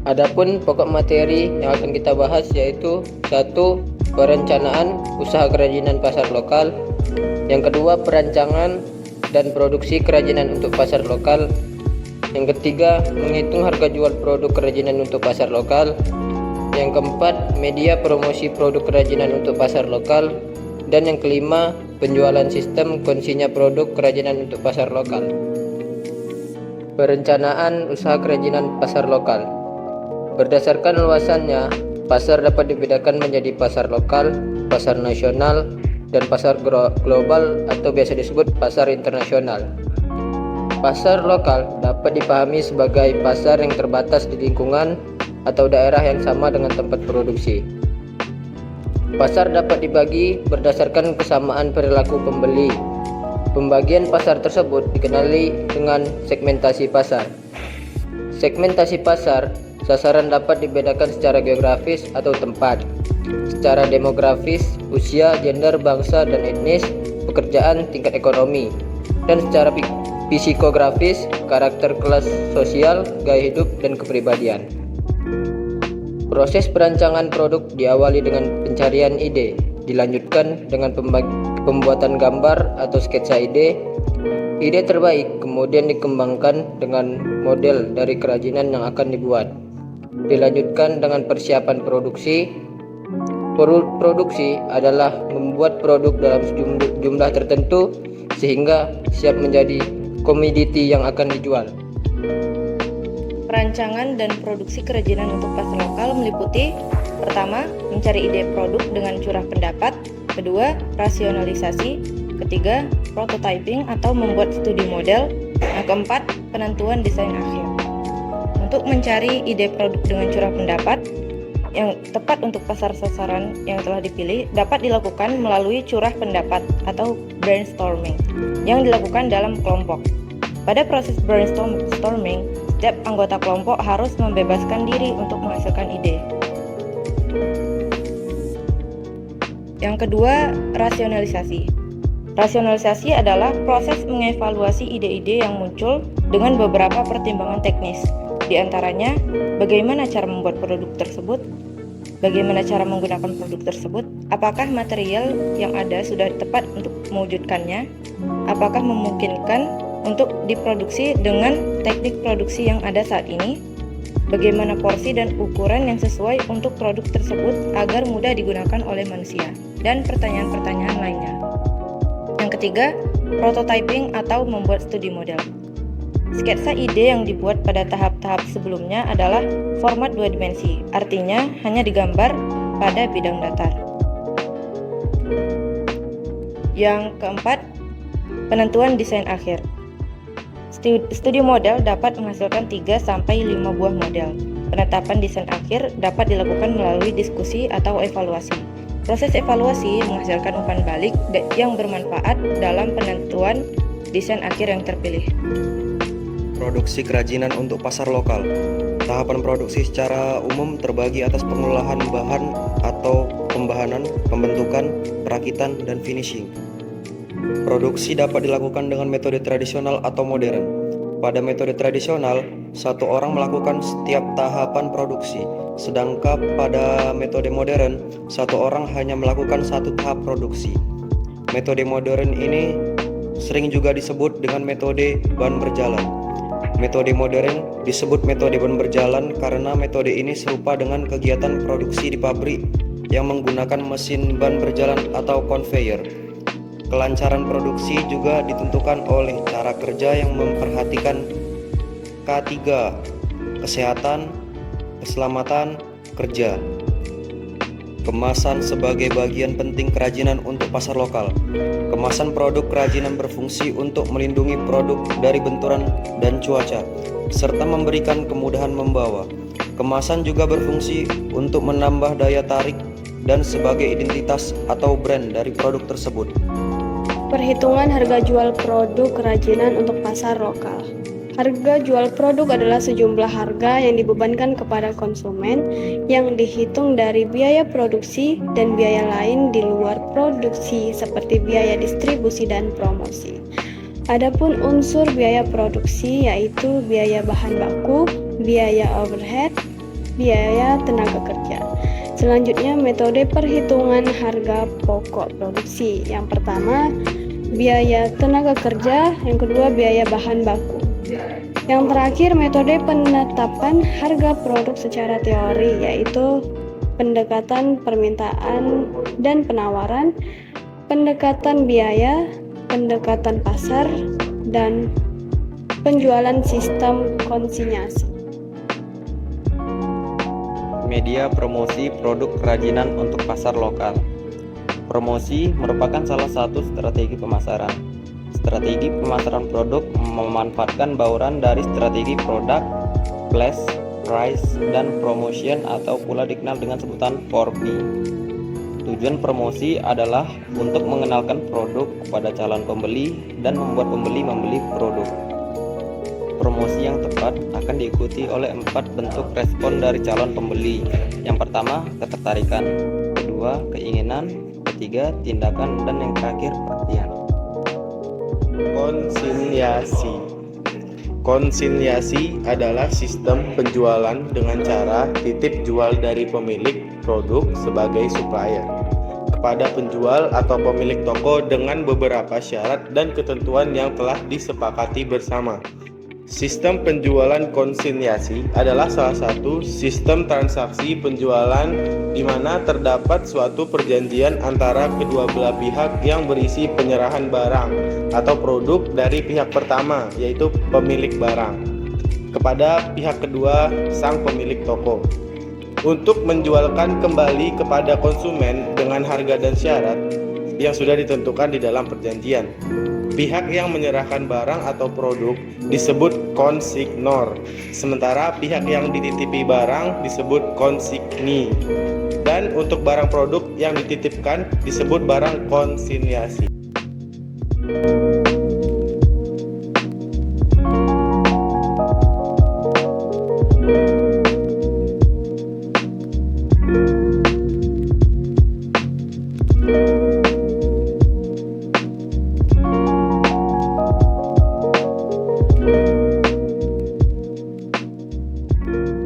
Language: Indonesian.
Adapun pokok materi yang akan kita bahas yaitu 1. Perencanaan usaha kerajinan pasar lokal. Yang kedua, perancangan dan produksi kerajinan untuk pasar lokal. Yang ketiga, menghitung harga jual produk kerajinan untuk pasar lokal. Yang keempat, media promosi produk kerajinan untuk pasar lokal. Dan yang kelima, penjualan sistem konsinya produk kerajinan untuk pasar lokal. Perencanaan usaha kerajinan pasar lokal. Berdasarkan luasannya, pasar dapat dibedakan menjadi pasar lokal, pasar nasional, dan pasar global atau biasa disebut pasar internasional. Pasar lokal dapat dipahami sebagai pasar yang terbatas di lingkungan atau daerah yang sama dengan tempat produksi. Pasar dapat dibagi berdasarkan kesamaan perilaku pembeli. Pembagian pasar tersebut dikenali dengan segmentasi pasar. Segmentasi pasar, sasaran dapat dibedakan secara geografis atau tempat, secara demografis, usia, gender, bangsa dan etnis, pekerjaan, tingkat ekonomi, dan secara psikografis, karakter kelas sosial, gaya hidup, dan kepribadian. Proses perancangan produk diawali dengan pencarian ide, dilanjutkan dengan pembuatan gambar atau sketsa ide. Ide terbaik kemudian dikembangkan dengan model dari kerajinan yang akan dibuat. Dilanjutkan dengan persiapan produksi. Produksi adalah membuat produk dalam jumlah tertentu sehingga siap menjadi komoditi yang akan dijual. Perancangan dan produksi kerajinan untuk pasar lokal meliputi: pertama, mencari ide produk dengan curah pendapat; kedua, rasionalisasi; ketiga, prototyping atau membuat studi model; yang keempat, penentuan desain akhir. Untuk mencari ide produk dengan curah pendapat yang tepat untuk pasar sasaran yang telah dipilih dapat dilakukan melalui curah pendapat atau brainstorming yang dilakukan dalam kelompok. Pada proses brainstorming, setiap anggota kelompok harus membebaskan diri untuk menghasilkan ide. Yang kedua, rasionalisasi. Rasionalisasi adalah proses mengevaluasi ide-ide yang muncul dengan beberapa pertimbangan teknis. Di antaranya, bagaimana cara membuat produk tersebut, bagaimana cara menggunakan produk tersebut, apakah material yang ada sudah tepat untuk mewujudkannya, apakah memungkinkan untuk diproduksi dengan teknik produksi yang ada saat ini, bagaimana porsi dan ukuran yang sesuai untuk produk tersebut agar mudah digunakan oleh manusia, dan pertanyaan-pertanyaan lainnya. Yang ketiga, prototyping atau membuat studi model. Sketsa ide yang dibuat pada tahap-tahap sebelumnya adalah format 2 dimensi, artinya hanya digambar pada bidang datar. Yang keempat, penentuan desain akhir. Studi model dapat menghasilkan 3-5 buah model. Penetapan desain akhir dapat dilakukan melalui diskusi atau evaluasi. Proses evaluasi menghasilkan umpan balik yang bermanfaat dalam penentuan desain akhir yang terpilih. Produksi kerajinan untuk pasar lokal. Tahapan produksi secara umum terbagi atas pengolahan bahan atau pembahanan, pembentukan, perakitan, dan finishing. Produksi dapat dilakukan dengan metode tradisional atau modern. Pada metode tradisional, satu orang melakukan setiap tahapan produksi, sedangkan pada metode modern, satu orang hanya melakukan satu tahap produksi. Metode modern ini sering juga disebut dengan metode ban berjalan. Metode modern disebut metode ban berjalan karena metode ini serupa dengan kegiatan produksi di pabrik yang menggunakan mesin ban berjalan atau conveyor. Kelancaran produksi juga ditentukan oleh cara kerja yang memperhatikan K3, kesehatan, keselamatan kerja. Kemasan sebagai bagian penting kerajinan untuk pasar lokal. Kemasan produk kerajinan berfungsi untuk melindungi produk dari benturan dan cuaca, serta memberikan kemudahan membawa. Kemasan juga berfungsi untuk menambah daya tarik dan sebagai identitas atau brand dari produk tersebut. Perhitungan harga jual produk kerajinan untuk pasar lokal. Harga jual produk adalah sejumlah harga yang dibebankan kepada konsumen yang dihitung dari biaya produksi dan biaya lain di luar produksi seperti biaya distribusi dan promosi. Adapun unsur biaya produksi yaitu biaya bahan baku, biaya overhead, biaya tenaga kerja. Selanjutnya metode perhitungan harga pokok produksi. Yang pertama, biaya tenaga kerja, yang kedua biaya bahan baku. Yang terakhir, metode penetapan harga produk secara teori, yaitu pendekatan permintaan dan penawaran, pendekatan biaya, pendekatan pasar, dan penjualan sistem konsinyasi. Media promosi produk kerajinan untuk pasar lokal. Promosi merupakan salah satu strategi pemasaran. Strategi pemasaran produk memanfaatkan bauran dari strategi produk, flash, price, dan promotion atau pula dikenal dengan sebutan 4P. Tujuan promosi adalah untuk mengenalkan produk kepada calon pembeli dan membuat pembeli membeli produk. Promosi yang tepat akan diikuti oleh 4 bentuk respon dari calon pembeli. Yang pertama, ketertarikan. Kedua, keinginan. Ketiga, tindakan. Dan yang terakhir, perhatian. Konsinyasi. Konsinyasi adalah sistem penjualan dengan cara titip jual dari pemilik produk sebagai supplier kepada penjual atau pemilik toko dengan beberapa syarat dan ketentuan yang telah disepakati bersama. Sistem penjualan konsinyasi adalah salah satu sistem transaksi penjualan di mana terdapat suatu perjanjian antara kedua belah pihak yang berisi penyerahan barang atau produk dari pihak pertama, yaitu pemilik barang, kepada pihak kedua, sang pemilik toko, untuk menjualkan kembali kepada konsumen dengan harga dan syarat yang sudah ditentukan di dalam perjanjian. Pihak yang menyerahkan barang atau produk disebut konsignor, sementara pihak yang dititipi barang disebut konsigni. Dan untuk barang produk yang dititipkan disebut barang konsinyasi.